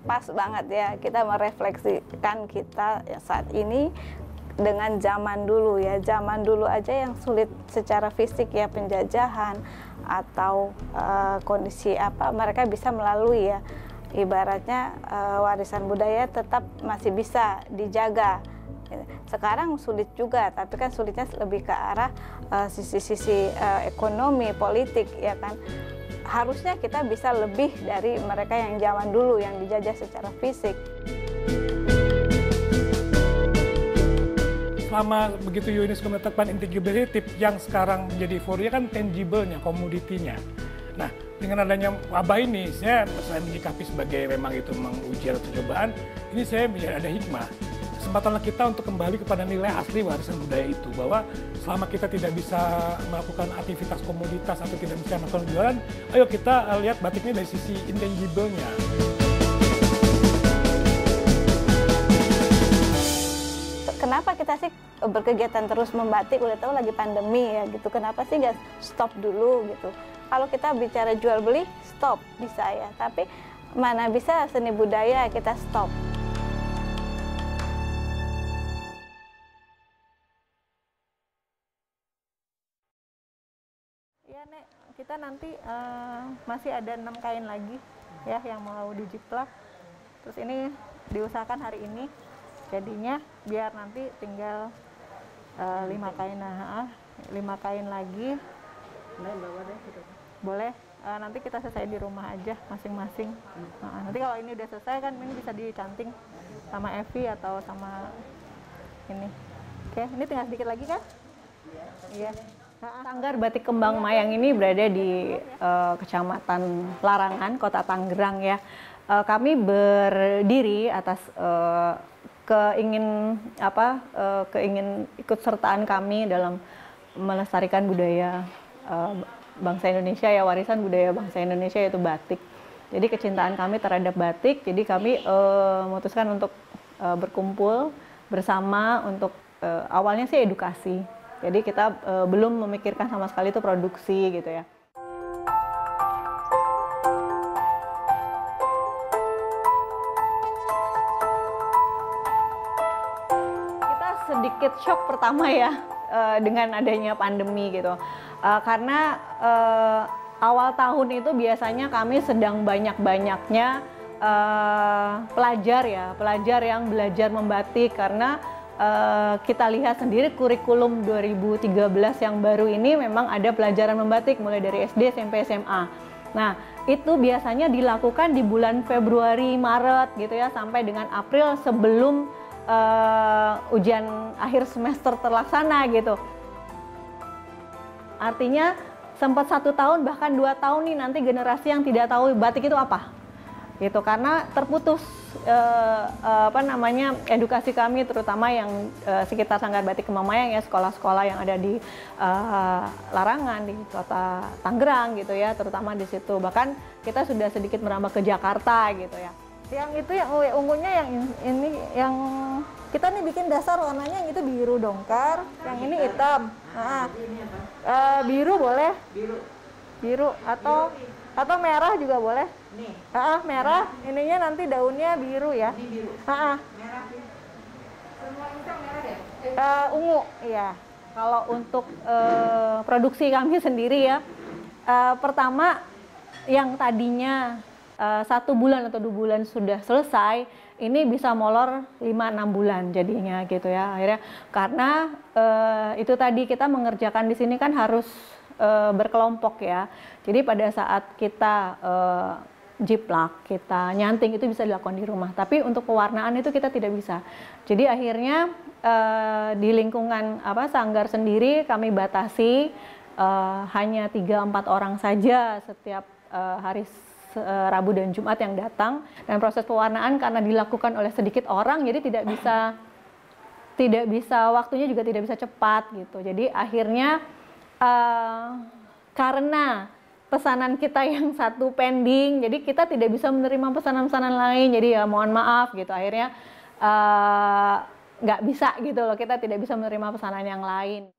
pas banget ya kita merefleksikan kita saat ini dengan zaman dulu ya. Zaman dulu aja yang sulit secara fisik ya, penjajahan atau kondisi apa, mereka bisa melalui ya. Ibaratnya warisan budaya tetap masih bisa dijaga. Sekarang sulit juga, tapi kan sulitnya lebih ke arah sisi-sisi ekonomi, politik ya kan. Harusnya kita bisa lebih dari mereka yang zaman dulu yang dijajah secara fisik. Selama begitu UNESCO menetapkan integrity yang sekarang menjadi euforia kan tangible-nya, komoditinya. Nah, dengan adanya wabah ini, saya menyikapi sebagai memang itu menguji atau cobaan, ini saya melihat ada hikmah. Kesempatanlah kita untuk kembali kepada nilai asli warisan budaya itu, bahwa selama kita tidak bisa melakukan aktivitas komoditas atau tidak bisa melakukan jualan, ayo kita lihat batiknya dari sisi intangible-nya. Kenapa kita sih berkegiatan terus membatik, udah tahu lagi pandemi ya gitu, kenapa sih nggak stop dulu gitu. Kalau kita bicara jual beli, stop bisa ya, tapi mana bisa seni budaya kita stop. Ya Nek, kita nanti masih ada 6 kain lagi ya yang mau dijiplak. Terus ini diusahakan hari ini, jadinya biar nanti tinggal 5 kain. Nah, 5 kain lagi. Boleh. Nanti kita selesai di rumah aja masing-masing. Nah, nanti kalau ini udah selesai kan ini bisa dicanting sama Evi atau sama ini. Oke, ini tinggal sedikit lagi kan? Iya. Sanggar Batik Kembang Mayang ini berada di Kecamatan Larangan, Kota Tangerang ya. Kami berdiri atas keingin ikut sertaan kami dalam melestarikan budaya bangsa Indonesia ya, warisan budaya bangsa Indonesia yaitu batik. Jadi kecintaan kami terhadap batik, jadi kami memutuskan untuk berkumpul bersama untuk awalnya sih edukasi. Jadi kita belum memikirkan sama sekali itu produksi gitu ya. Kita sedikit shock pertama ya dengan adanya pandemi gitu. Karena awal tahun itu biasanya kami sedang banyak-banyaknya pelajar yang belajar membatik, karena kita lihat sendiri kurikulum 2013 yang baru ini memang ada pelajaran membatik mulai dari SD, SMP, SMA. Nah, itu biasanya dilakukan di bulan Februari, Maret gitu ya, sampai dengan April sebelum ujian akhir semester terlaksana gitu. Artinya sempat 1 tahun bahkan 2 tahun nih nanti generasi yang tidak tahu batik itu apa gitu, karena terputus edukasi kami terutama yang sekitar Sanggar Batik Kembang Mayang ya, sekolah-sekolah yang ada di Larangan di Kota Tangerang gitu ya, terutama di situ. Bahkan kita sudah sedikit merambah ke Jakarta gitu ya. Yang itu yang ungunya yang ini yang kita nih bikin dasar warnanya yang itu biru dongkar, yang ini hitam. Nah, biru boleh? Biru atau merah juga boleh? Nih. Merah. Ininya nanti daunnya biru ya. Ini biru. Merah. Semua ini merah ya? Ungu, iya. Kalau untuk produksi kami sendiri ya, pertama yang tadinya 1 bulan atau 2 bulan sudah selesai, ini bisa molor 5-6 bulan jadinya gitu ya. Akhirnya karena itu tadi kita mengerjakan di sini kan harus berkelompok ya. Jadi pada saat kita jiplak, kita nyanting itu bisa dilakukan di rumah. Tapi untuk pewarnaan itu kita tidak bisa. Jadi akhirnya di lingkungan sanggar sendiri kami batasi hanya 3-4 orang saja setiap hari Rabu dan Jumat yang datang, dan proses pewarnaan karena dilakukan oleh sedikit orang jadi tidak bisa waktunya juga tidak bisa cepat gitu. Jadi akhirnya karena pesanan kita yang satu pending, jadi kita tidak bisa menerima pesanan-pesanan lain, jadi ya mohon maaf gitu, akhirnya nggak bisa gitu loh, kita tidak bisa menerima pesanan yang lain.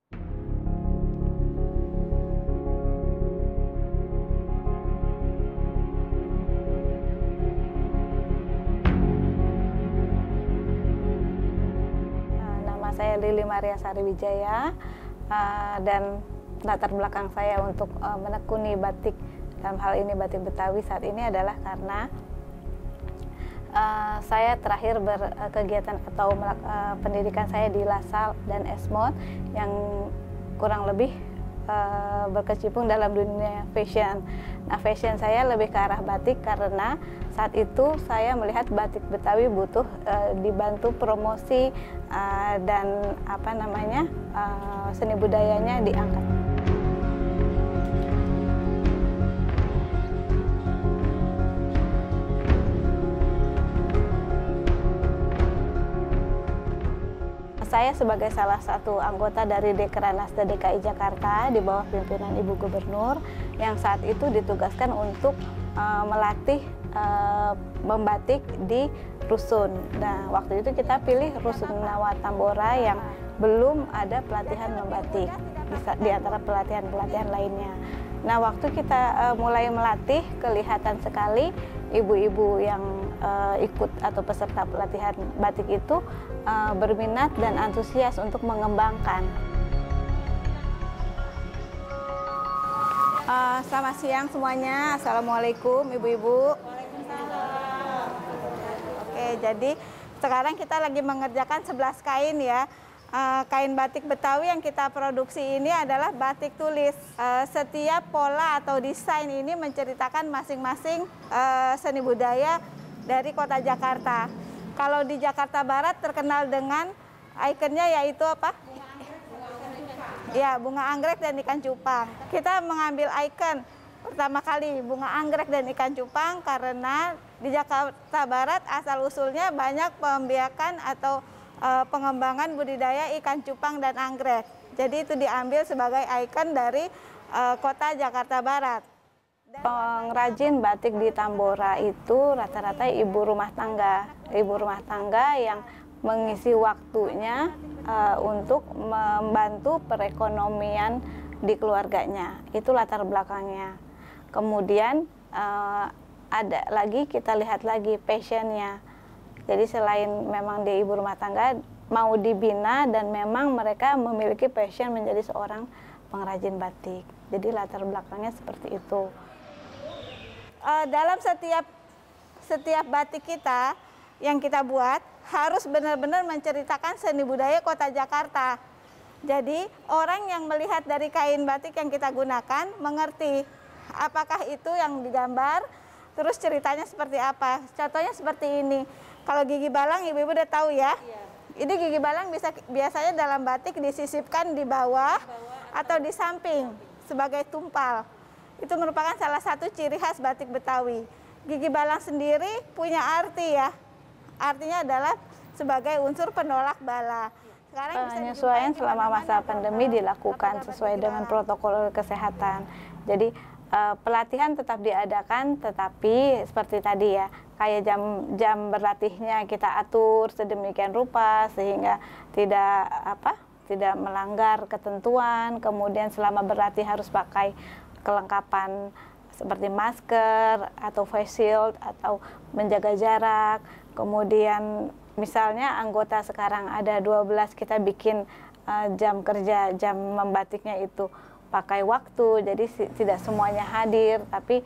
saya Lili Maria Sariwijaya, dan latar belakang saya untuk menekuni batik, dalam hal ini batik Betawi saat ini adalah karena saya terakhir berkegiatan atau pendidikan saya di LaSalle dan Esmond yang kurang lebih berkecimpung dalam dunia fashion. Nah, fashion saya lebih ke arah batik karena saat itu saya melihat batik Betawi butuh dibantu promosi dan seni budayanya diangkat. Saya sebagai salah satu anggota dari Dekranasda DKI Jakarta di bawah pimpinan Ibu Gubernur yang saat itu ditugaskan untuk melatih membatik di Rusun. Nah, waktu itu kita pilih Rusun Nawa Tambora yang belum ada pelatihan membatik di antara pelatihan-pelatihan lainnya. Nah, waktu kita mulai melatih, kelihatan sekali ibu-ibu yang ikut atau peserta pelatihan batik itu berminat dan antusias untuk mengembangkan. Selamat siang semuanya. Assalamualaikum ibu-ibu. Oke, jadi sekarang kita lagi mengerjakan 11 kain ya. Kain batik Betawi yang kita produksi ini adalah batik tulis. Setiap pola atau desain ini menceritakan masing-masing seni budaya dari kota Jakarta. Kalau di Jakarta Barat terkenal dengan ikonnya yaitu apa? Ya, bunga anggrek dan ikan cupang. Kita mengambil ikon pertama kali bunga anggrek dan ikan cupang karena di Jakarta Barat asal-usulnya banyak pembiakan atau pengembangan budidaya ikan cupang dan anggrek. Jadi itu diambil sebagai ikon dari kota Jakarta Barat. Pengrajin batik di Tambora itu rata-rata ibu rumah tangga yang mengisi waktunya untuk membantu perekonomian di keluarganya. Itu latar belakangnya. Kemudian ada lagi, kita lihat lagi passionnya. Jadi selain memang dia ibu rumah tangga, mau dibina dan memang mereka memiliki passion menjadi seorang pengrajin batik. Jadi latar belakangnya seperti itu. Dalam setiap batik kita yang kita buat harus benar-benar menceritakan seni budaya kota Jakarta. Jadi orang yang melihat dari kain batik yang kita gunakan mengerti apakah itu yang digambar, terus ceritanya seperti apa. Contohnya seperti ini. Kalau gigi balang ibu-ibu udah tahu ya. Ini gigi balang biasanya dalam batik disisipkan di bawah atau di samping sebagai tumpal. Itu merupakan salah satu ciri khas batik Betawi. Gigi balang sendiri punya arti ya. Artinya adalah sebagai unsur penolak bala. Penyesuaian selama masa pandemi dilakukan sesuai dengan protokol kesehatan. Jadi pelatihan tetap diadakan, tetapi seperti tadi ya, kayak jam berlatihnya kita atur sedemikian rupa sehingga tidak melanggar ketentuan. Kemudian selama berlatih harus pakai kelengkapan seperti masker atau face shield atau menjaga jarak. Kemudian misalnya anggota sekarang ada 12, kita bikin jam kerja, jam membatiknya itu pakai waktu, jadi tidak semuanya hadir, tapi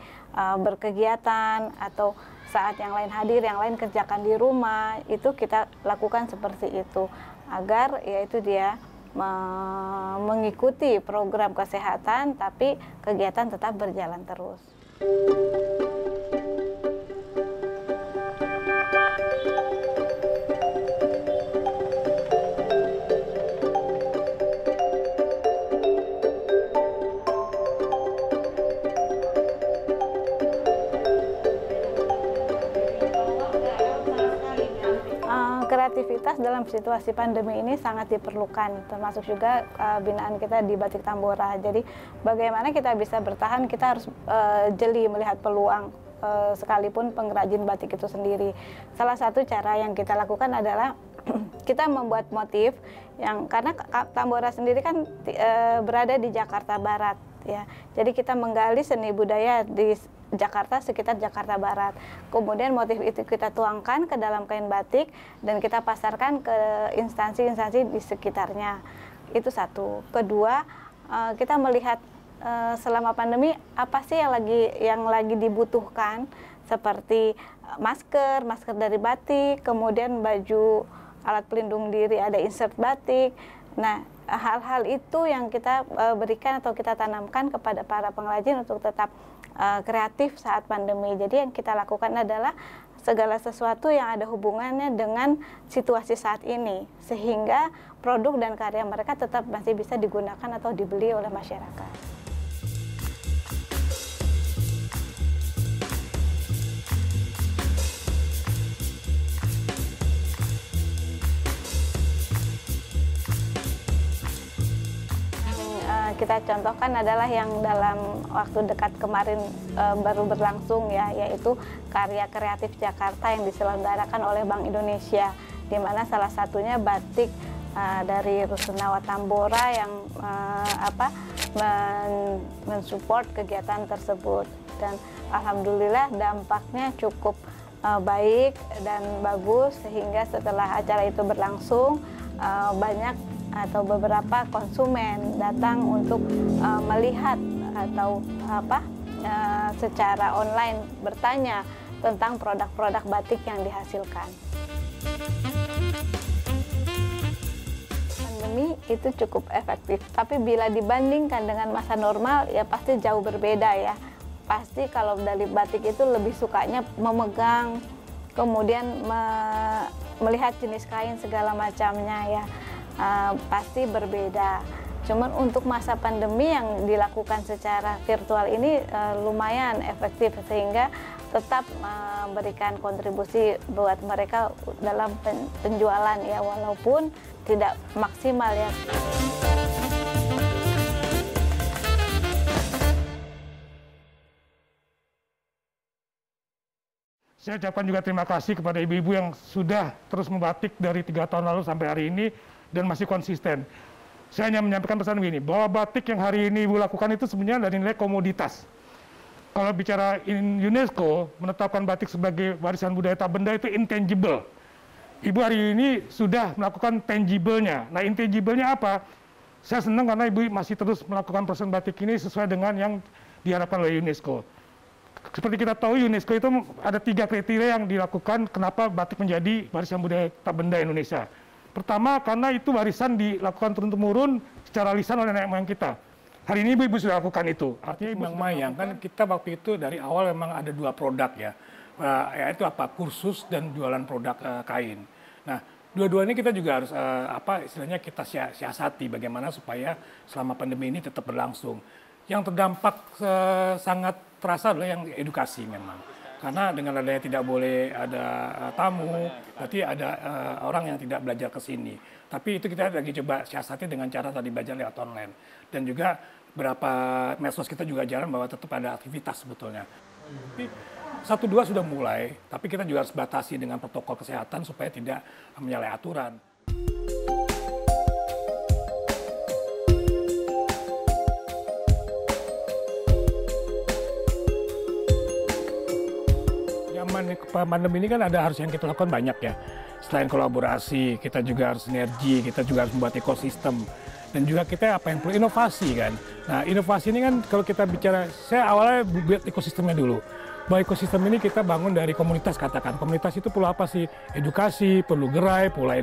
berkegiatan atau saat yang lain hadir, yang lain kerjakan di rumah, itu kita lakukan seperti itu agar yaitu dia mengikuti program kesehatan, tapi kegiatan tetap berjalan terus. Kreativitas dalam situasi pandemi ini sangat diperlukan, termasuk juga binaan kita di Batik Tambora. Jadi bagaimana kita bisa bertahan, kita harus jeli melihat peluang sekalipun pengrajin batik itu sendiri. Salah satu cara yang kita lakukan adalah kita membuat motif yang, karena Tambora sendiri kan berada di Jakarta Barat ya. Jadi kita menggali seni budaya di Jakarta, sekitar Jakarta Barat. Kemudian motif itu kita tuangkan ke dalam kain batik dan kita pasarkan ke instansi-instansi di sekitarnya. Itu satu. Kedua, kita melihat selama pandemi apa sih yang lagi dibutuhkan, seperti masker dari batik, kemudian baju alat pelindung diri ada insert batik. Nah, hal-hal itu yang kita berikan atau kita tanamkan kepada para pengrajin untuk tetap kreatif saat pandemi. Jadi yang kita lakukan adalah segala sesuatu yang ada hubungannya dengan situasi saat ini, sehingga produk dan karya mereka tetap masih bisa digunakan atau dibeli oleh masyarakat. Kita contohkan adalah yang dalam waktu dekat kemarin baru berlangsung ya, yaitu Karya Kreatif Jakarta yang diselenggarakan oleh Bank Indonesia, di mana salah satunya batik dari Rusunawa Tambora yang mensupport kegiatan tersebut, dan alhamdulillah dampaknya cukup baik dan bagus, sehingga setelah acara itu berlangsung banyak atau beberapa konsumen datang untuk melihat atau secara online bertanya tentang produk-produk batik yang dihasilkan. Pandemi itu cukup efektif, tapi bila dibandingkan dengan masa normal ya pasti jauh berbeda ya. Pasti kalau dari batik itu lebih sukanya memegang, kemudian melihat jenis kain segala macamnya ya. Pasti berbeda. Cuman untuk masa pandemi yang dilakukan secara virtual ini lumayan efektif, sehingga tetap memberikan kontribusi buat mereka dalam penjualan ya, walaupun tidak maksimal ya. Saya ucapkan juga terima kasih kepada ibu-ibu yang sudah terus membatik dari 3 tahun lalu sampai hari ini dan masih konsisten. Saya hanya menyampaikan pesan begini, bahwa batik yang hari ini Ibu lakukan itu sebenarnya dari nilai komoditas. Kalau bicara UNESCO menetapkan batik sebagai warisan budaya tak benda itu intangible. Ibu hari ini sudah melakukan tangible-nya. Nah, intangible-nya apa? Saya senang karena Ibu masih terus melakukan proses batik ini sesuai dengan yang diharapkan oleh UNESCO. Seperti kita tahu, UNESCO itu ada 3 kriteria yang dilakukan kenapa batik menjadi warisan budaya tak benda Indonesia. Pertama, karena itu warisan dilakukan turun-temurun secara lisan oleh nenek moyang kita. Hari ini Ibu sudah lakukan itu. Artinya Ibu Mayang, kan kita waktu itu dari awal memang ada 2 produk ya. Yaitu kursus dan jualan produk kain. Nah, dua-duanya kita juga harus istilahnya kita siasati bagaimana supaya selama pandemi ini tetap berlangsung. Yang terdampak sangat terasa adalah yang edukasi memang. Karena dengan adanya tidak boleh ada tamu, berarti ada orang yang tidak belajar ke sini. Tapi itu kita lagi coba siasati dengan cara tadi belajar lewat online. Dan juga beberapa medsos kita juga jalan bahwa tetap ada aktivitas sebetulnya. Tapi 1-2 sudah mulai, tapi kita juga harus batasi dengan protokol kesehatan supaya tidak menyalahi aturan. Pandemi ini kan ada harus yang kita lakukan banyak ya. Selain kolaborasi, kita juga harus sinergi, kita juga harus membuat ekosistem. Dan juga kita apa yang perlu inovasi kan. Nah, inovasi ini kan kalau kita bicara, saya awalnya buat ekosistemnya dulu. Bahwa ekosistem ini kita bangun dari komunitas, katakan. Komunitas itu perlu apa sih? Edukasi, perlu gerai, perlu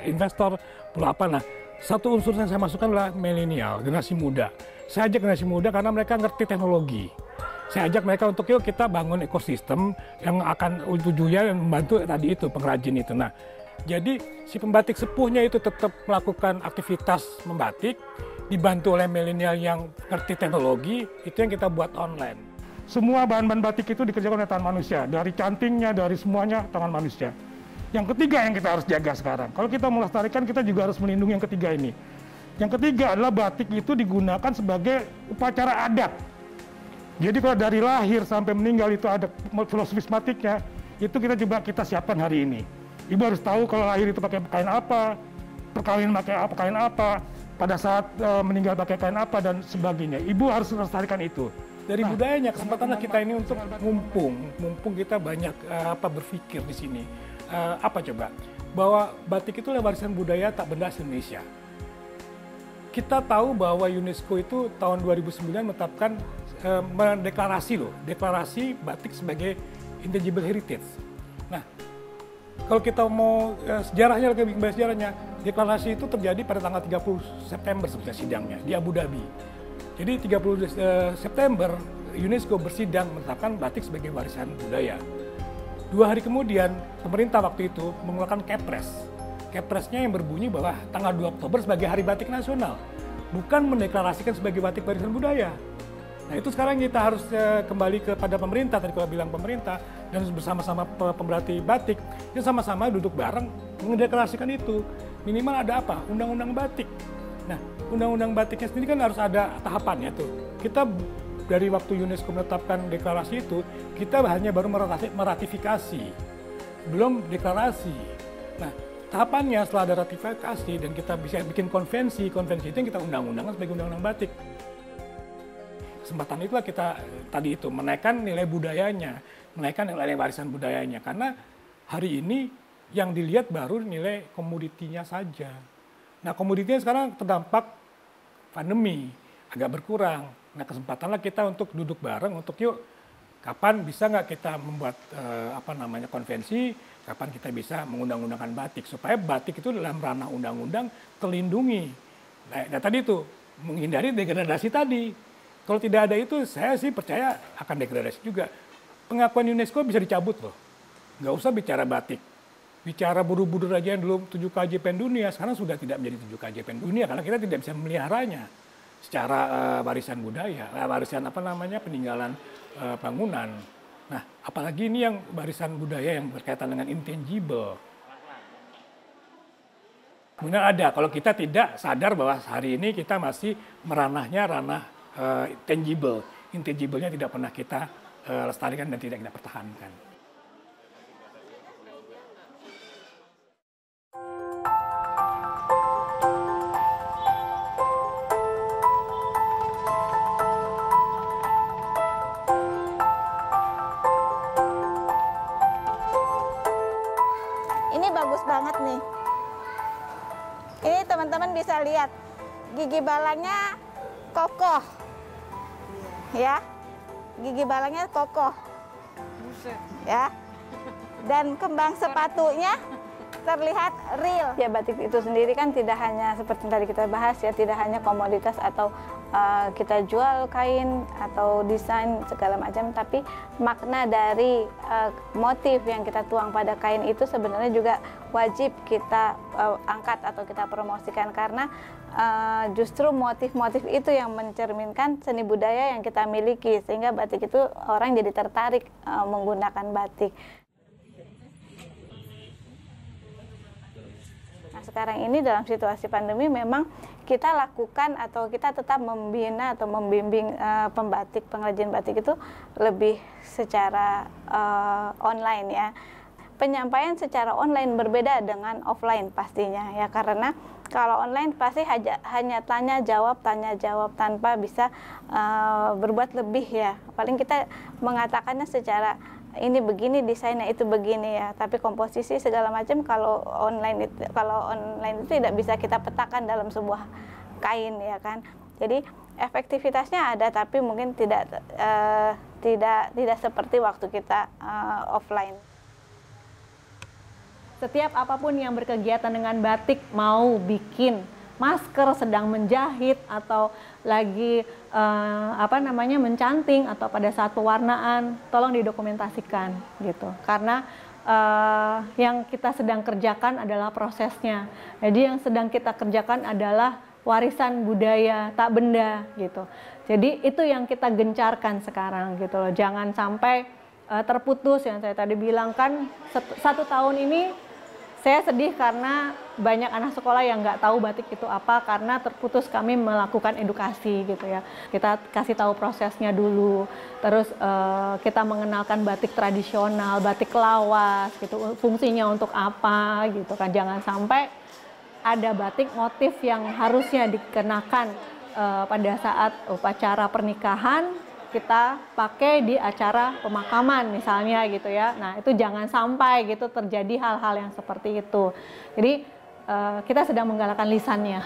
investor, perlu apa. Nah, satu unsur yang saya masukkan adalah milenial, generasi muda. Saya ajak generasi muda karena mereka ngerti teknologi. Saya ajak mereka untuk yuk kita bangun ekosistem yang akan tujuannya membantu tadi itu pengrajin itu. Nah, jadi si pembatik sepuhnya itu tetap melakukan aktivitas membatik, dibantu oleh milenial yang ngerti teknologi, itu yang kita buat online. Semua bahan-bahan batik itu dikerjakan oleh tangan manusia, dari cantingnya, dari semuanya tangan manusia. Yang ketiga yang kita harus jaga sekarang, kalau kita melestarikan kita juga harus melindungi yang ketiga ini. Yang ketiga adalah batik itu digunakan sebagai upacara adat. Jadi kalau dari lahir sampai meninggal itu ada filosofis batiknya, itu kita coba kita siapkan hari ini. Ibu harus tahu kalau lahir itu pakai kain apa, perkawinan pakai apa, kain apa, pada saat meninggal pakai kain apa dan sebagainya. Ibu harus melestarikan itu. dari budayanya. Kesempatanlah kita ini untuk mumpung kita banyak berpikir di sini. Apa coba? Bahwa batik itu adalah warisan budaya tak benda Indonesia. Kita tahu bahwa UNESCO itu tahun 2009 menetapkan deklarasi batik sebagai intangible heritage. Nah, kalau kita mau sejarahnya, deklarasi itu terjadi pada tanggal 30 September sebetulnya sidangnya di Abu Dhabi. Jadi 30 September UNESCO bersidang menetapkan batik sebagai warisan budaya. 2 hari kemudian pemerintah waktu itu mengeluarkan Kepres. Kepresnya yang berbunyi bahwa tanggal 2 Oktober sebagai Hari Batik Nasional, bukan mendeklarasikan sebagai batik warisan budaya. Nah itu sekarang kita harus kembali kepada pemerintah, tadi kalau bilang pemerintah, dan bersama-sama pemerhati batik, ya sama-sama duduk bareng mendeklarasikan itu. Minimal ada apa? Undang-undang batik. Nah, undang-undang batiknya sendiri kan harus ada tahapannya tuh. Kita dari waktu UNESCO menetapkan deklarasi itu, kita hanya baru meratifikasi, belum deklarasi. Nah, tahapannya setelah ada ratifikasi dan kita bisa bikin konvensi itu yang kita undang-undangkan sebagai undang-undang batik. Kesempatan itulah kita tadi itu menaikkan nilai budayanya, menaikkan nilai warisan budayanya. Karena hari ini yang dilihat baru nilai komoditinya saja. Nah, komoditinya sekarang terdampak pandemi, agak berkurang. Nah, kesempatanlah kita untuk duduk bareng untuk yuk kapan bisa nggak kita membuat konvensi, kapan kita bisa mengundang-undangkan batik supaya batik itu dalam ranah undang-undang terlindungi. Nah, tadi itu menghindari degradasi tadi. Kalau tidak ada itu, saya sih percaya akan degradasi juga. Pengakuan UNESCO bisa dicabut loh. Nggak usah bicara batik. Bicara Borobudur aja yang dulu 7 KJP dunia, sekarang sudah tidak menjadi 7 KJP dunia karena kita tidak bisa meliharanya secara warisan budaya, warisan peninggalan bangunan. Nah, apalagi ini yang warisan budaya yang berkaitan dengan intangible. Kemudian ada, kalau kita tidak sadar bahwa hari ini kita masih ranah tangible. Intangible-nya tidak pernah kita lestarikan dan tidak kita pertahankan. Ini bagus banget nih. Ini teman-teman bisa lihat gigi balangnya kokoh, ya, gigi balangnya kokoh, ya, dan kembang sepatunya terlihat real. Ya, batik itu sendiri kan tidak hanya seperti tadi kita bahas ya, tidak hanya komoditas atau kita jual kain atau desain segala macam, tapi makna dari motif yang kita tuang pada kain itu sebenarnya juga wajib kita angkat atau kita promosikan karena justru motif-motif itu yang mencerminkan seni budaya yang kita miliki sehingga batik itu orang jadi tertarik menggunakan batik. Nah, sekarang ini dalam situasi pandemi memang kita lakukan atau kita tetap membina atau membimbing pembatik, pengrajin batik itu lebih secara online ya. Penyampaian secara online berbeda dengan offline pastinya ya, karena kalau online pasti hanya tanya jawab tanpa bisa berbuat lebih ya. Paling kita mengatakannya secara ini begini desainnya, itu begini ya, tapi komposisi segala macam kalau online itu tidak bisa kita petakan dalam sebuah kain ya kan. Jadi efektivitasnya ada tapi mungkin tidak seperti waktu kita offline. Setiap apapun yang berkegiatan dengan batik, mau bikin masker, sedang menjahit, atau lagi mencanting, atau pada saat pewarnaan, tolong didokumentasikan gitu. Karena yang kita sedang kerjakan adalah prosesnya. Jadi yang sedang kita kerjakan adalah warisan budaya tak benda gitu. Jadi itu yang kita gencarkan sekarang gitu loh. Jangan sampai terputus yang saya tadi bilang kan 1 tahun ini saya sedih karena banyak anak sekolah yang nggak tahu batik itu apa karena terputus kami melakukan edukasi gitu ya. Kita kasih tahu prosesnya dulu, terus kita mengenalkan batik tradisional, batik lawas gitu, fungsinya untuk apa gitu kan. Jangan sampai ada batik motif yang harusnya dikenakan pada saat upacara pernikahan kita pakai di acara pemakaman misalnya gitu ya. Nah, itu jangan sampai gitu terjadi hal-hal yang seperti itu. Jadi kita sedang menggalakkan lisannya.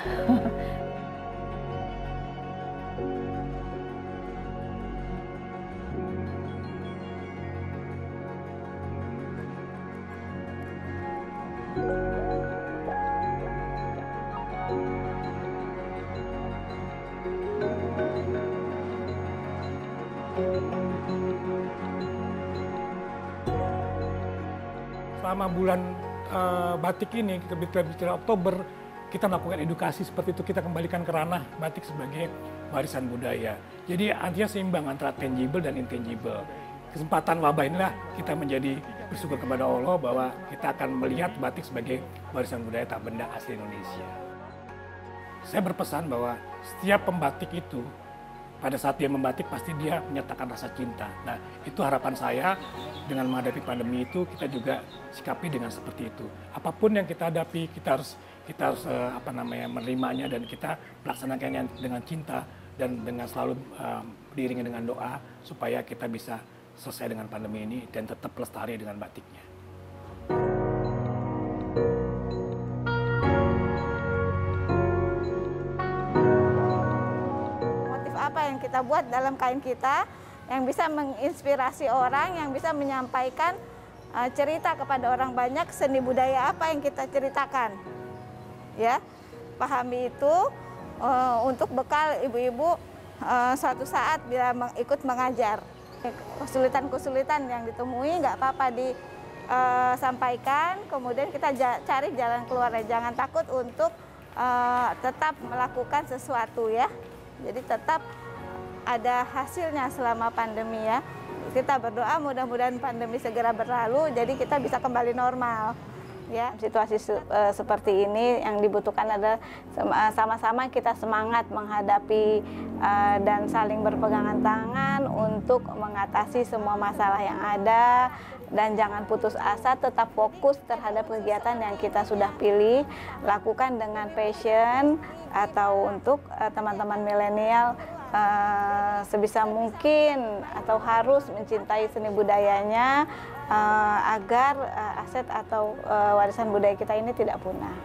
Selama bulan batik ini, kita bicara Oktober, kita melakukan edukasi seperti itu, kita kembalikan ke ranah batik sebagai warisan budaya. Jadi artinya seimbang antara tangible dan intangible. Kesempatan wabah inilah kita menjadi bersyukur kepada Allah bahwa kita akan melihat batik sebagai warisan budaya tak benda asli Indonesia. Saya berpesan bahwa setiap pembatik itu pada saat dia membatik pasti dia menyatakan rasa cinta. Nah, itu harapan saya dengan menghadapi pandemi itu kita juga sikapi dengan seperti itu. Apapun yang kita hadapi, kita harus menerimanya dan kita melaksanakannya dengan cinta dan dengan selalu diiringi dengan doa supaya kita bisa selesai dengan pandemi ini dan tetap lestari dengan batiknya. Apa yang kita buat dalam kain kita yang bisa menginspirasi orang, yang bisa menyampaikan cerita kepada orang banyak, seni budaya apa yang kita ceritakan, ya, pahami itu untuk bekal ibu-ibu suatu saat bila ikut mengajar. Kesulitan-kesulitan yang ditemui nggak apa-apa disampaikan, kemudian kita cari jalan keluarnya, jangan takut untuk tetap melakukan sesuatu ya. Jadi tetap ada hasilnya selama pandemi ya. Kita berdoa mudah-mudahan pandemi segera berlalu, jadi kita bisa kembali normal. Ya, situasi seperti ini yang dibutuhkan adalah sama-sama kita semangat menghadapi dan saling berpegangan tangan untuk mengatasi semua masalah yang ada, dan jangan putus asa, tetap fokus terhadap kegiatan yang kita sudah pilih, lakukan dengan passion, atau untuk teman-teman milenial sebisa mungkin atau harus mencintai seni budayanya agar aset atau warisan budaya kita ini tidak punah.